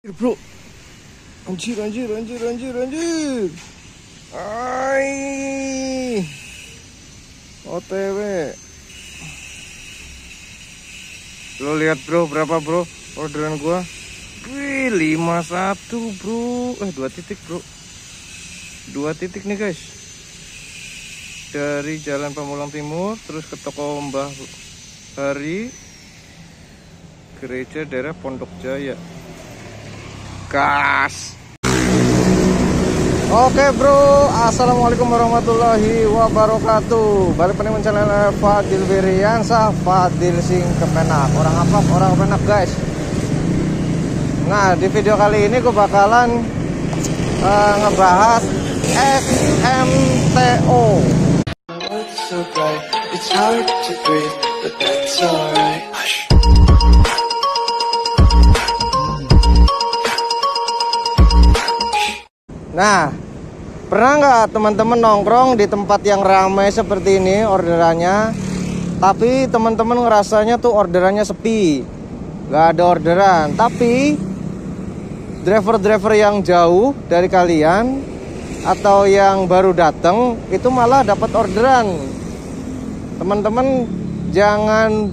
Bro, anjir. Ai, OTW. Lo lihat bro, berapa bro orderan gua? Wih, 51 bro. 2 titik bro. 2 titik nih guys. Dari Jalan Pamulang Timur terus ke toko Mbah Hari, gereja daerah Pondok Jaya. Gas. Oke bro, assalamualaikum warahmatullahi wabarakatuh. Balik penemuan channel Fadil Wiriyansyah, Fadil sing kepenak. Orang apa? Orang kepenak guys. Nah, di video kali ini gue bakalan ngebahas SMTO. So bright, it's hard to breathe, but that's alright. Nah, pernah nggak teman-teman nongkrong di tempat yang ramai seperti ini orderannya, tapi teman-teman ngerasanya tuh orderannya sepi, nggak ada orderan, tapi driver-driver yang jauh dari kalian atau yang baru datang itu malah dapat orderan. Teman-teman jangan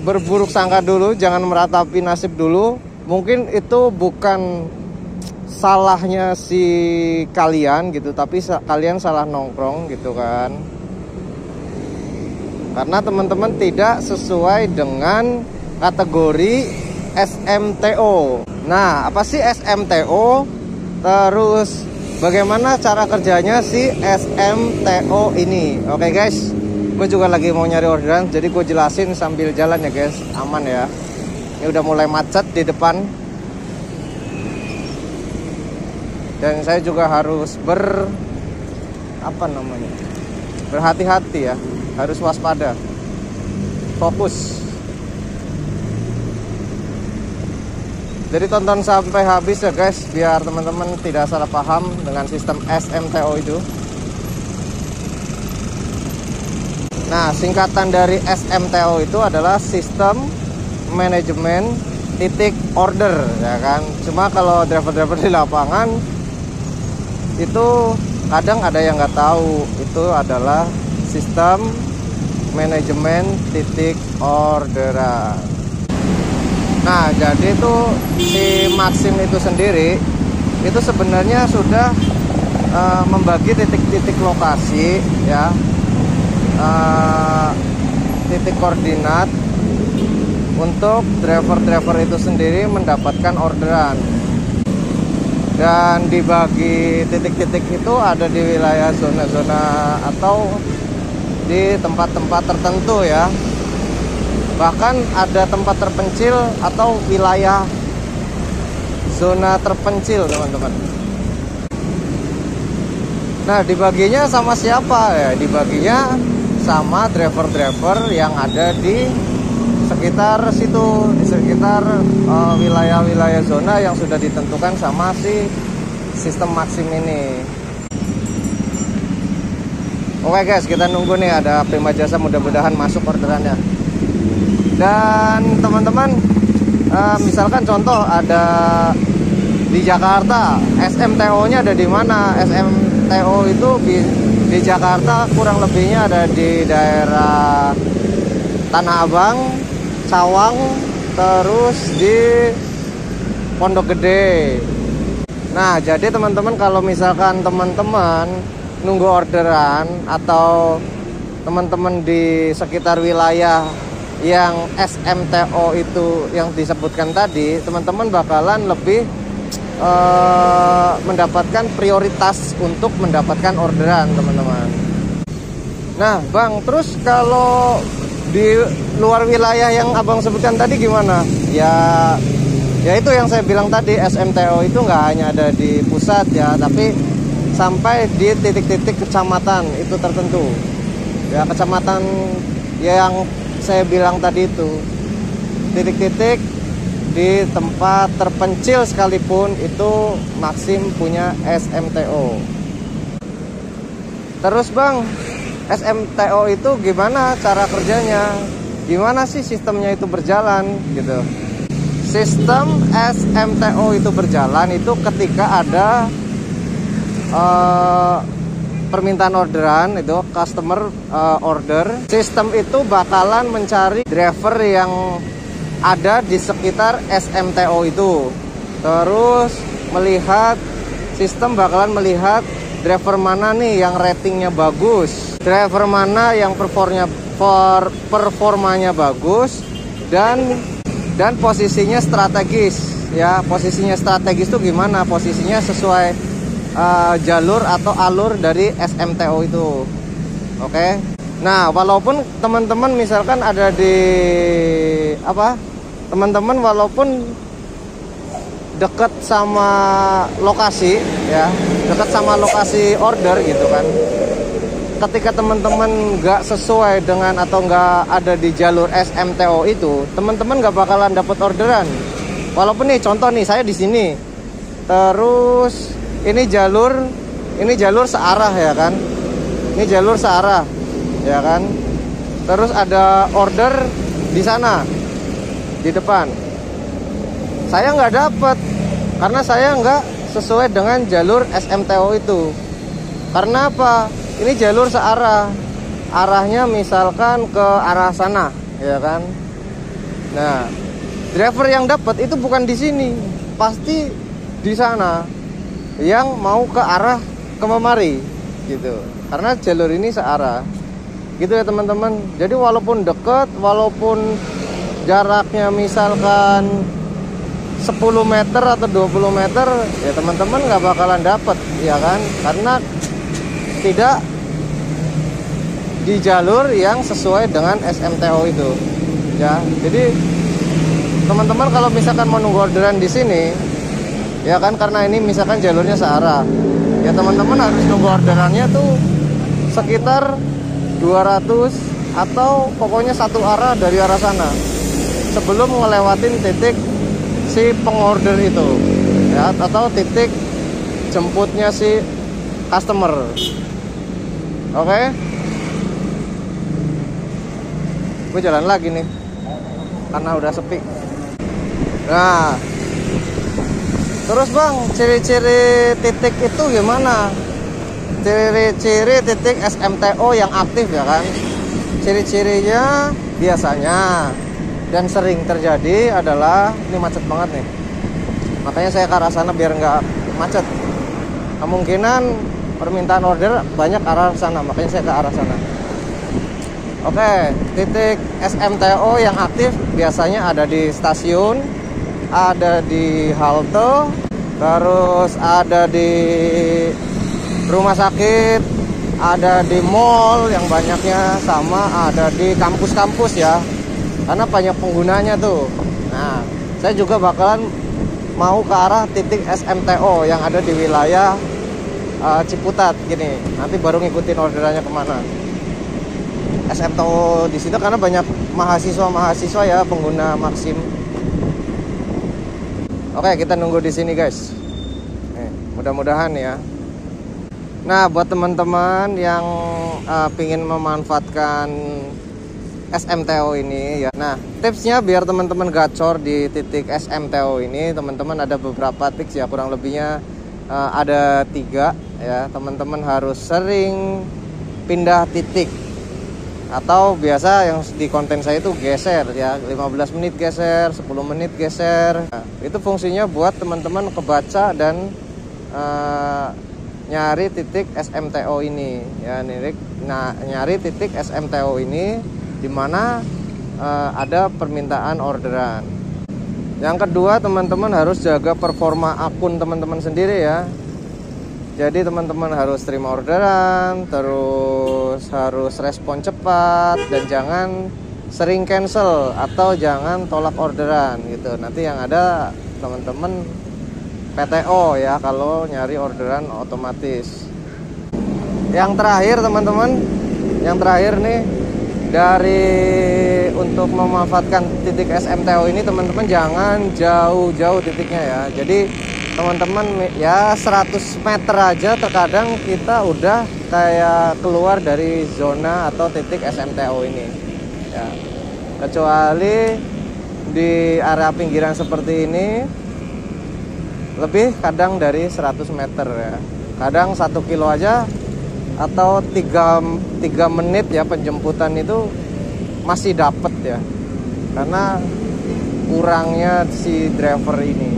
berburuk sangka dulu, jangan meratapi nasib dulu. Mungkin itu bukan salahnya si kalian gitu, tapi kalian salah nongkrong gitu kan, karena teman-teman tidak sesuai dengan kategori SMTO. Nah, apa sih SMTO? Terus bagaimana cara kerjanya si SMTO ini? Oke guys, gue juga lagi mau nyari orderan, jadi gue jelasin sambil jalan ya guys, aman ya. Ini udah mulai macet di depan, dan saya juga harus berhati-hati ya, harus waspada, fokus. Jadi tonton sampai habis ya guys, biar teman-teman tidak salah paham dengan sistem SMTO itu. Nah, singkatan dari SMTO itu adalah sistem manajemen titik order ya kan. Cuma kalau driver-driver di lapangan itu kadang ada yang nggak tahu itu adalah sistem manajemen titik orderan. Nah, jadi itu si Maxim itu sendiri itu sebenarnya sudah membagi titik-titik lokasi ya, titik koordinat untuk driver-driver itu sendiri mendapatkan orderan. Dan dibagi titik-titik itu ada di wilayah zona-zona atau di tempat-tempat tertentu ya. Bahkan ada tempat terpencil atau wilayah zona terpencil teman-teman. Nah, dibaginya sama siapa ya? Dibaginya sama driver-driver yang ada di sekitar situ, di sekitar wilayah-wilayah zona yang sudah ditentukan sama si sistem Maxim ini. Oke guys, kita nunggu nih ada Prima Jasa, mudah-mudahan masuk orderannya. Dan teman-teman, misalkan contoh ada di Jakarta, SMTO-nya ada di mana? SMTO itu di Jakarta kurang lebihnya ada di daerah Tanah Abang, Cawang, terus di Pondok Gede. Nah, jadi teman-teman kalau misalkan teman-teman nunggu orderan atau teman-teman di sekitar wilayah yang SMTO itu yang disebutkan tadi, teman-teman bakalan lebih mendapatkan prioritas untuk mendapatkan orderan teman-teman. Nah bang, terus kalau di luar wilayah yang abang sebutkan tadi gimana? Ya itu yang saya bilang tadi, SMTO itu nggak hanya ada di pusat ya, tapi sampai di titik-titik kecamatan itu tertentu ya, kecamatan yang saya bilang tadi itu, titik-titik di tempat terpencil sekalipun itu Maxim punya SMTO. Terus bang, SMTO itu gimana cara kerjanya? Gimana sih sistemnya itu berjalan gitu? sistem SMTO itu berjalan itu ketika ada permintaan orderan, itu customer order. Sistem itu bakalan mencari driver yang ada di sekitar SMTO itu. Terus sistem bakalan melihat driver mana nih yang ratingnya bagus, driver mana yang performanya bagus, dan posisinya strategis ya. Posisinya strategis itu gimana? Posisinya sesuai jalur atau alur dari SMTO itu. Oke. Nah, walaupun teman-teman misalkan ada di teman-teman walaupun dekat sama lokasi ya, dekat sama lokasi order gitu kan. Ketika teman-teman nggak sesuai dengan atau nggak ada di jalur SMTO itu, teman-teman nggak bakalan dapat orderan. Walaupun nih contoh nih, saya di sini, terus ini jalur searah ya kan, ini jalur searah ya kan. Terus ada order di sana di depan, saya nggak dapat karena saya nggak sesuai dengan jalur SMTO itu. Karena apa? Ini jalur searah, arahnya misalkan ke arah sana, ya kan. Nah, driver yang dapat itu bukan di sini, pasti di sana, yang mau ke arah kemari, gitu. Karena jalur ini searah, gitu ya teman-teman. Jadi walaupun dekat, walaupun jaraknya misalkan 10 meter atau 20 meter, ya teman-teman nggak bakalan dapat, ya kan. Karena tidak di jalur yang sesuai dengan SMTO itu ya. Jadi teman-teman kalau misalkan mau nunggu orderan di sini ya kan, karena ini misalkan jalurnya searah ya, teman-teman harus nunggu orderannya tuh sekitar 200 atau pokoknya satu arah dari arah sana sebelum ngelewatin titik si pengorder itu ya, atau titik jemputnya si customer. Oke. Gue jalan lagi nih karena udah sepi. Nah, terus bang, ciri-ciri titik itu gimana? Ciri-ciri titik SMTO yang aktif ya kan. Ciri-cirinya biasanya dan sering terjadi adalah, ini macet banget nih, makanya saya ke arah sana biar nggak macet. Kemungkinan permintaan order banyak arah sana, makanya saya ke arah sana. Oke, titik SMTO yang aktif biasanya ada di stasiun, ada di halte, terus ada di rumah sakit, ada di mall yang banyaknya, sama ada di kampus-kampus ya, karena banyak penggunanya tuh. Nah, saya juga bakalan mau ke arah titik SMTO yang ada di wilayah Ciputat gini, nanti baru ngikutin orderannya kemana. SMTO di situ karena banyak mahasiswa ya, pengguna Maxim. Oke, kita nunggu di sini guys. Mudah-mudahan ya. Nah, buat teman-teman yang pingin memanfaatkan SMTO ini ya. Nah, tipsnya biar teman-teman gacor di titik SMTO ini, teman-teman ada beberapa tips ya, kurang lebihnya ada 3 ya. Teman-teman harus sering pindah titik, atau biasa yang di konten saya itu geser ya, 15 menit geser, 10 menit geser. Nah, itu fungsinya buat teman-teman kebaca dan nyari titik SMTO ini ya, nyari titik SMTO ini di mana ada permintaan orderan. Yang kedua, teman-teman harus jaga performa akun teman-teman sendiri ya. Jadi teman-teman harus terima orderan, terus harus respon cepat, dan jangan sering cancel atau jangan tolak orderan gitu. Nanti yang ada teman-teman PTO ya kalau nyari orderan otomatis. Yang terakhir teman-teman, yang terakhir nih, dari untuk memanfaatkan titik SMTO ini, teman-teman jangan jauh-jauh titiknya ya. Jadi teman-teman ya 100 meter aja terkadang kita udah kayak keluar dari zona atau titik SMTO ini ya. Kecuali di area pinggiran seperti ini lebih kadang dari 100 meter ya. Kadang 1 kilo aja atau 3 menit ya penjemputan itu masih dapet ya. Karena kurangnya si driver ini.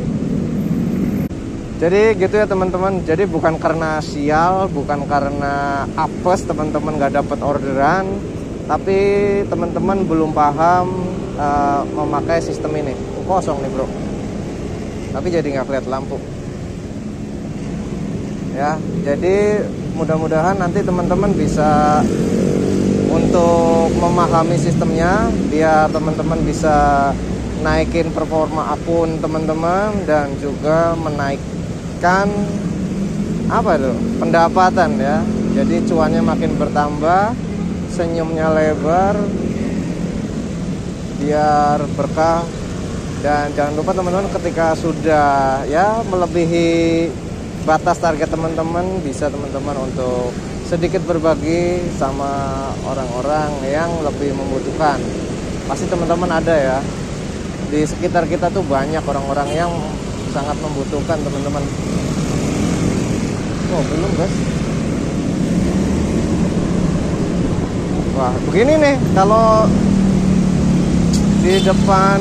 Jadi gitu ya teman-teman. Jadi bukan karena sial, bukan karena apes teman-teman nggak dapat orderan, tapi teman-teman belum paham memakai sistem ini. Kosong nih bro. Tapi jadi nggak kelihatan lampu. Ya, jadi mudah-mudahan nanti teman-teman bisa untuk memahami sistemnya, biar teman-teman bisa naikin performa akun teman-teman dan juga menaikkan pendapatan ya. Jadi cuannya makin bertambah, senyumnya lebar, biar berkah. Dan jangan lupa teman-teman, ketika sudah ya melebihi batas target teman-teman, bisa teman-teman untuk sedikit berbagi sama orang-orang yang lebih membutuhkan. Pasti teman-teman ada ya, di sekitar kita tuh banyak orang-orang yang sangat membutuhkan teman-teman. Oh belum guys. Wah begini nih, kalau di depan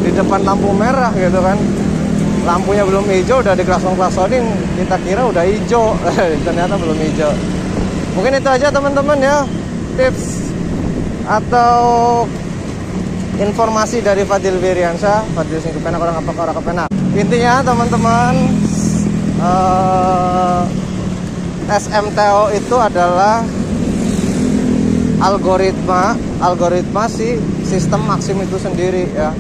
di depan lampu merah gitu kan, lampunya belum hijau udah diklakson-klaksonin, kita kira udah hijau ternyata belum hijau. Mungkin itu aja teman-teman ya, tips atau informasi dari Fadil Wiriansyah, Fadil sing kepenak orang kepenak. Intinya teman-teman, SMTO itu adalah algoritma si sistem Maxim itu sendiri ya.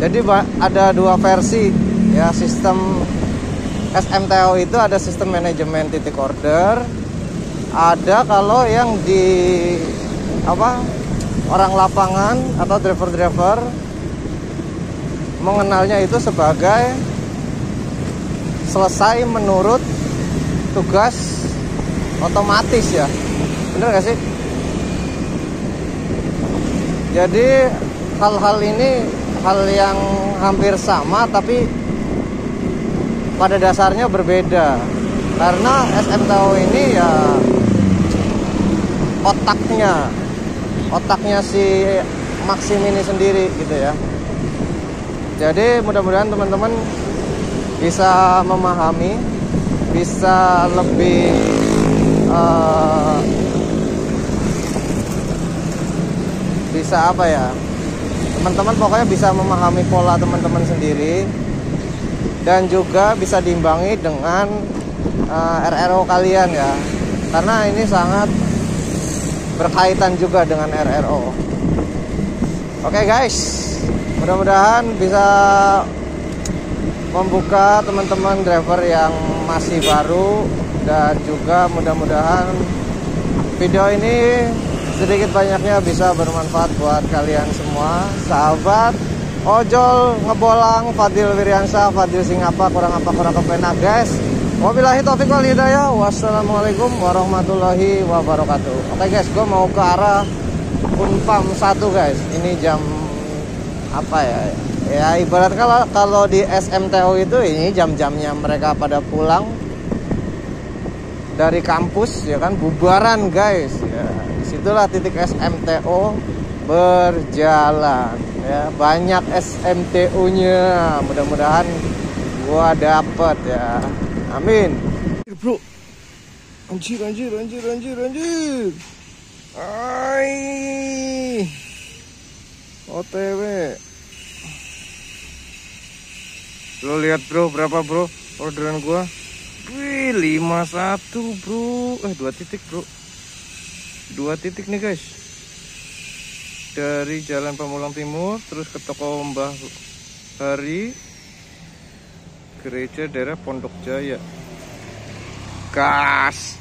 Jadi ada 2 versi ya sistem SMTO itu. Ada sistem manajemen titik order, ada kalau yang di orang lapangan atau driver-driver mengenalnya itu sebagai selesai menurut tugas otomatis ya. Bener gak sih? Jadi hal-hal ini hal yang hampir sama tapi pada dasarnya berbeda. Karena SMTO ini ya otaknya si Maxim ini sendiri gitu ya. Jadi mudah-mudahan teman-teman bisa memahami, bisa lebih bisa teman-teman pokoknya bisa memahami pola teman-teman sendiri, dan juga bisa diimbangi dengan RRO kalian ya, karena ini sangat berkaitan juga dengan RRO. Oke guys, mudah-mudahan bisa membuka teman-teman driver yang masih baru, dan juga mudah-mudahan video ini sedikit banyaknya bisa bermanfaat buat kalian semua, sahabat ojol ngebolang Fadil Wiriansyah, Fadil Singapa kurang kepenak guys. Wabillahi taufiq wal hidayah. Wassalamualaikum warahmatullahi wabarakatuh. Oke guys, gue mau ke arah Unpam 1 guys. Ini jam ya ibarat kalau di SMTO itu ini jam-jamnya mereka pada pulang dari kampus ya kan, bubaran guys ya. Disitulah titik SMTO berjalan ya, banyak SMTO nya, mudah-mudahan gua dapet ya, amin bro. Anjir OTW. Lo lihat bro, berapa bro orderan gua? Wih 51 bro, 2 titik bro, 2 titik nih guys, dari Jalan Pamulang Timur terus ke toko Mbah Hari, gereja daerah Pondok Jaya. Gas.